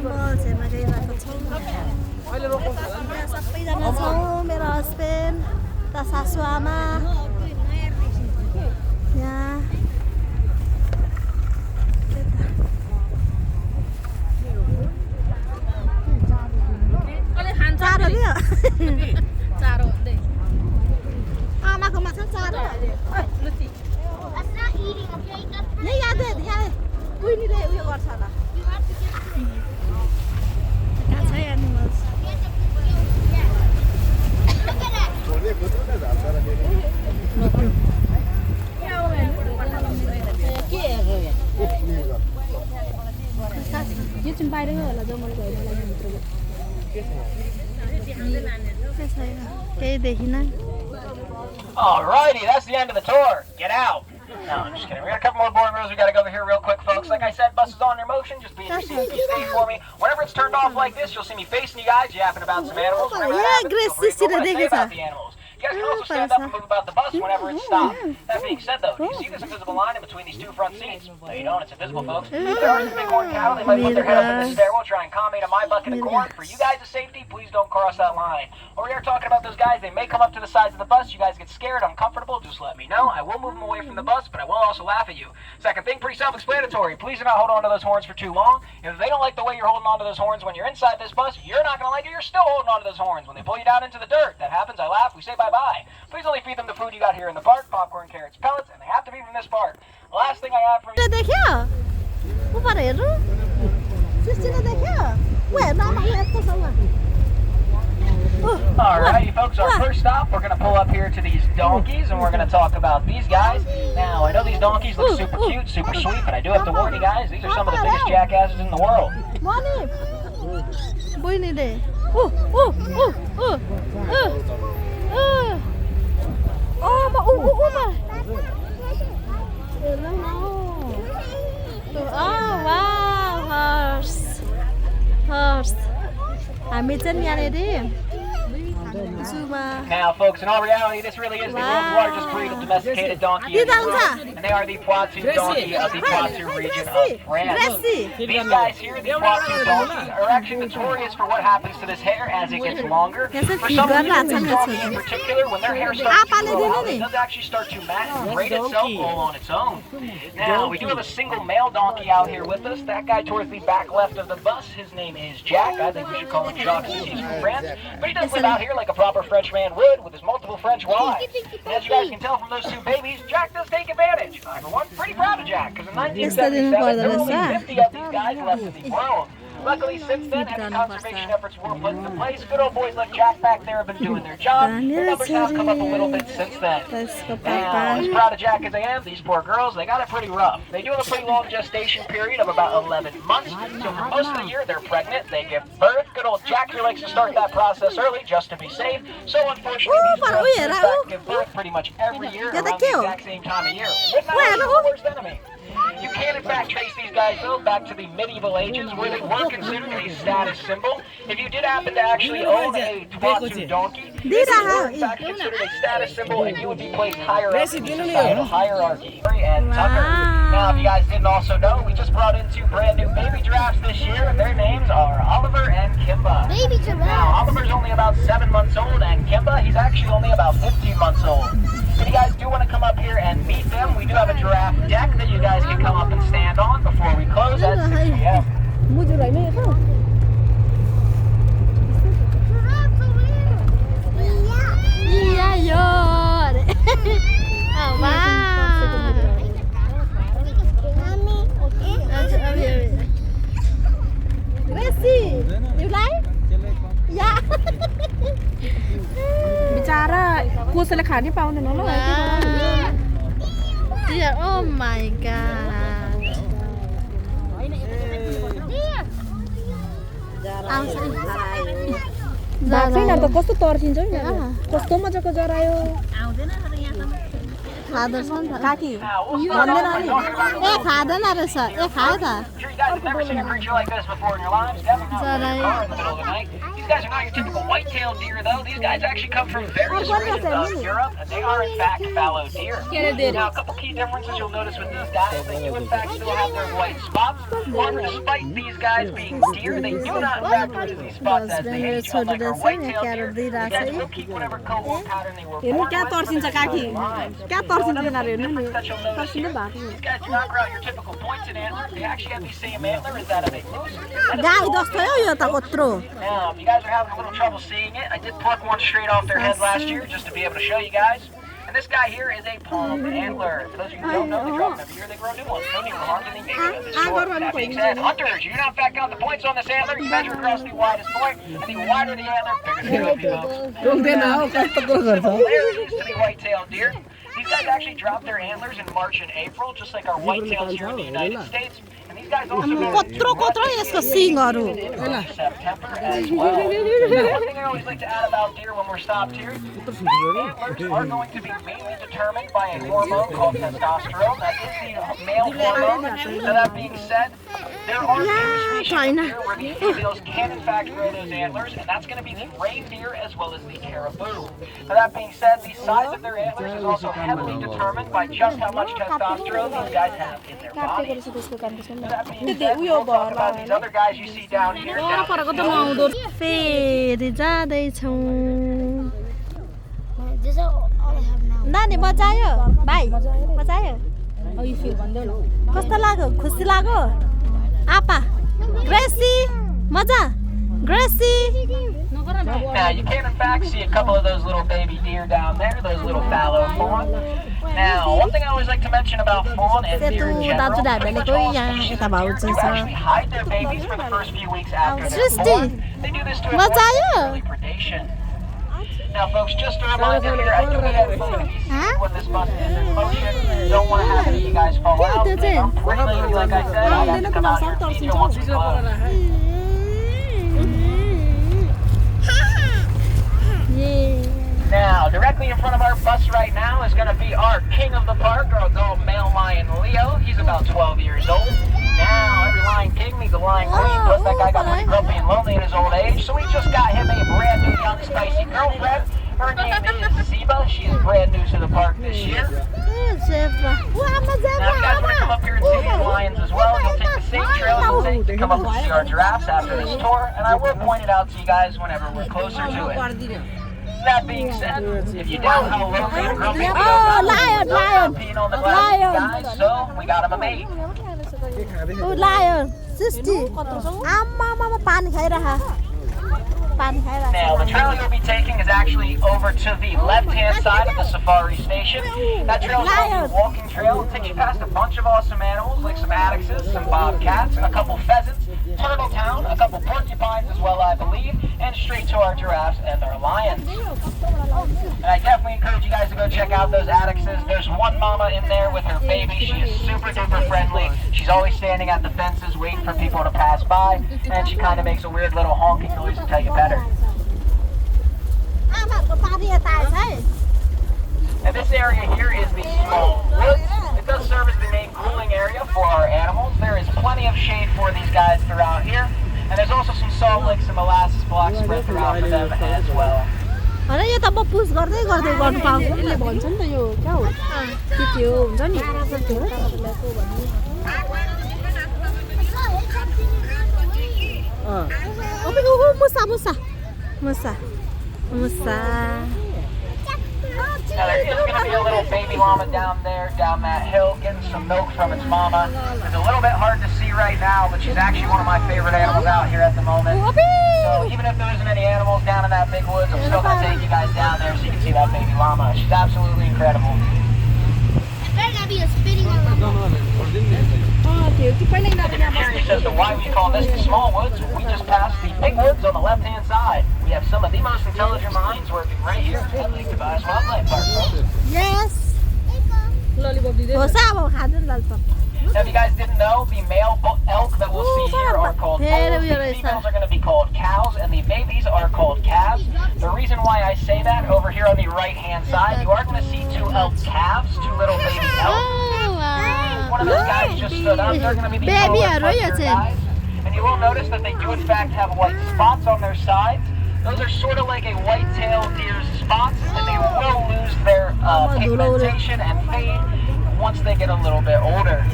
animal 제가 गइरहेको छौँ यहाँ सबैजना छौँ मेरो हस्बेन्ड त सासु आमा यहाँ चारो दियो चारो दे आमाको माछा चारो यही याद यहाँ उनीले उयो गर्छ होला कहाँ छ एनिमल्स यो चाहिँ बाहिरै होला जङ्गल गएर केही देखिन Alrighty, that's the end of the tour. Get out. No, I'm just kidding. We got a couple more boarding rules we gotta go over here real quick, folks. Like I said, bus is on your motion. Just be in your seat, be stay for me. Whenever it's turned off like this, you'll see me facing you guys, yapping about some animals. Whenever that happens, feel free to go and say about the animals. You guys can also stand up and move about the bus whenever it's stopped. That being said, though, do you see this invisible line in between these two front seats? No, you don't. It's invisible, folks. If there are some big horned cattle, they might put their head up in the stairwell, try and calm me to my bucket of corn. For you guys' safety, please don't cross that line. Or we are talking about those guys. They may come up to the sides of the bus. You guys get scared, uncomfortable, just let me know. I will move them away from the bus, but I will also laugh at you. Second thing, pretty self-explanatory. Please do not hold on to those horns for too long. If they don't like the way you're holding on to those horns when you're inside this bus, you're not going to like it. You're still holding on to those horns. When they pull you down into the dirt, that happens. I laugh. We say bye-bye. Please only feed them the food you got here in the park, popcorn, carrots, pellets, and they have to be from this park. The last thing I have for you... देख्यो ऊपर हेर्नु सिस्टिले देख्यो उ हेर्न आमा यस्तो छ Alrighty, folks, our first stop, we're going to pull up here to these donkeys, and we're going to talk about these guys. Now, I know these donkeys look super cute, super sweet, but I do have to warn you guys, these are some of the biggest jackasses in the world. Money बहिनीले हामी चाहिँ यहाँनिर Now, folks, in all reality, this really is the world's largest breed of domesticated donkey in the world, and they are the Poitou donkey of the Poitou region of France. These guys here, the Poitou donkeys, are actually notorious for what happens to this hair as it gets longer. For some reason, this donkey in particular, when their hair starts to grow out, it does actually start to mat and braid itself all on its own. Now, we do have a single male donkey out here with us. That guy towards the back left of the bus, his name is Jack. I think we should call him Jacques since he's from France. But he does live out here like a proper Frenchman would, with his multiple French wives. And as you guys can tell from those two babies, Jack does take advantage. I'm, for one, pretty proud of Jack, because in 1977, there were only 50 of these guys left in the world. Luckily, since then, heavy conservation efforts were put into place. Good old boys like Jack back there have been doing their job. The numbers have come up a little bit since then. Now, as proud of Jack as I am, these poor girls, they got it pretty rough. They do have a pretty long gestation period of about 11 months. So for most of the year, they're pregnant. They give birth. Good old Jack here likes to start that process early just to be safe. So unfortunately, these girls in fact give birth pretty much every year around the exact same time of year. Midnight is the worst enemy. You can, in fact, trace these guys, though, back to the medieval ages, where they were considered a status symbol. If you did happen to actually own a Poitou donkey, this were, in fact, considered a status symbol, and you would be placed higher up in the societal hierarchy. And Tucker. Now, if you guys didn't also know, we just brought in two brand new baby giraffes this year. Their names are Oliver and Kimba. Baby giraffe. Now, Oliver's only about 7 months old, and Kimba, he's actually only about 15 months old. If you guys do want to come up here and meet them, we do have a giraffe deck that you guys can come up and stand on before we close at 6 p.m. Oh, wow. Gracie, you like? Yeah. बिचारा कसैले खानै पाउँदैन ल Dear, oh my god. छैन त कस्तो तर्सिन्छ नि कस्तो मजाको जरायो खाँदैछ नि त काकी भन्दैन नि ए खाँदैन रहेछ ए खायो त These guys are not your typical white-tailed deer, though. These guys actually come from various regions of Europe, and they are, in fact, fallow deer. Now, a couple key differences you'll notice with these guys, they do, in fact, still have their white spots. However, despite these guys being deer, they do not factor into these spots as they age, unlike our white-tailed deer. These guys will keep whatever cohort pattern they were born with. क्या तर्सिन्छ काकी क्या तर्सिन्छ यिनीहरू हेर्नु नि That you'll notice here, these guys do not grow out your typical pointed antler. They actually have the same antler as that of a moose. गाई जस्तो हो यो त कत्रो Now, if you guys are having a little trouble seeing it, I did pluck one straight off their head last year just to be able to show you guys. And this guy here is a palm antler. For those of you who don't know, they drop them every year, they grow new ones. No need to harm any baby of this sort. That being said, hunters, you do not back out the points on this antler. You measure across the widest point, and the wider the antler, bigger the folks. Hilarious to the white-tailed deer. These guys actually drop their antlers in March and April, just like our white-tails here in the United States. And these guys also कत्रो यसको सिङहरू September as well. Now, one thing I always like to add about deer when we're stopped here, antlers are going to be mainly determined by a hormone called testosterone. That is the male hormone. Now, that being said, there are two species of deer where the females can in fact grow those antlers, and that's going to be the reindeer as well as the caribou. Now, that being said, the size of their antlers is also heavily determined by just how much testosterone these guys have in their bodies. That being said, we'll talk about these other guys you see down here. फेरि जाँदैछौँ नानी मजा आयो भाइ मजा आयो कस्तो लाग्यो खुसी लाग्यो आपा ग्रेसी मजा Gracy Now, you can in fact see a couple of those little baby deer down there, those little fallow fawn. Now, one thing I always like to mention about fawn and deer in general, pretty much all species of deer do actually hide their babies for the first few weeks after they're born. They do this to avoid early predation. Now, folks, just a reminder here, I do have fun when this bus is in motion. Don't want to have any of you guys fall out. I'm pretty lazy, like I said. I have to come out here and feed you once we close. Now, directly in front of our bus right now is going to be our king of the park, our adult male lion, Leo. He's about 12 years old. Now, every lion king needs a lion queen, plus that guy got pretty grumpy and lonely in his old age, so we just got him a brand new young spicy girlfriend. Her name is Zeba. She is brand new to the park this year. Now, if you guys want to come up here and see these lions as well, you'll take the same trail you'll take to come up and see our giraffes after this tour, and I will point it out to you guys whenever we're closer to it. That being said, if you doubt how lonely and grumpy lion, peeing on the glass, guys, so we got him a mate. lion 60 आम्मा पानी खाइरहा Now, the trail you'll be taking is actually over to the left-hand side of the safari station. That trail is called the walking trail. It takes you past a bunch of awesome animals, like some addaxes, some bobcats, a couple pheasants, turtle town, a couple porcupines as well, I believe, and straight to our giraffes and our lions. And I definitely encourage you guys to go check out those addaxes. There's one mama in there with her baby. She is super duper friendly. She's always standing at the fences waiting for people to pass by, and she kind of makes a weird little honking noise to tell you better. And this area here is the small woods. It does serve as the main cooling area for our animals. There is plenty of shade for these guys throughout here. And there's also some salt licks and molasses blocks spread throughout for them as well. अरे यो त म push गर्दै गर्दै गर्नु पाउँछु यसले भन्छ नि त यो क्या हो त्यो हुन्छ नि मुसा मुसा मुसा मुसा Now there is going to be a little baby llama down there, down that hill, getting some milk from its mama. It's a little bit hard to see right now, but she's actually one of my favorite animals out here at the moment. So even if there isn't any animals down in that big woods, I'm still going to take you guys down there so you can see that baby llama. She's absolutely incredible. There's going to be a spitting llama. If you're curious as to why we call this the small woods, we just passed the big woods on the left-hand side. We have some of the most intelligent minds working right here at Lake Tobias Wildlife Park, folks. Yes. Now, if you guys didn't know, the male elk that we'll see here are called bulls, the females are going to be called cows, and the babies are called calves. The reason why I say that, over here on the right-hand side, you are going to see two elk calves, two little baby elk. One of those guys just stood up. They're going to be the guys. And you will notice that they do in fact have white spots on their sides. Those are sort of like a white-tailed deer's spots, and they will lose their pigmentation and fade once they get a little bit older.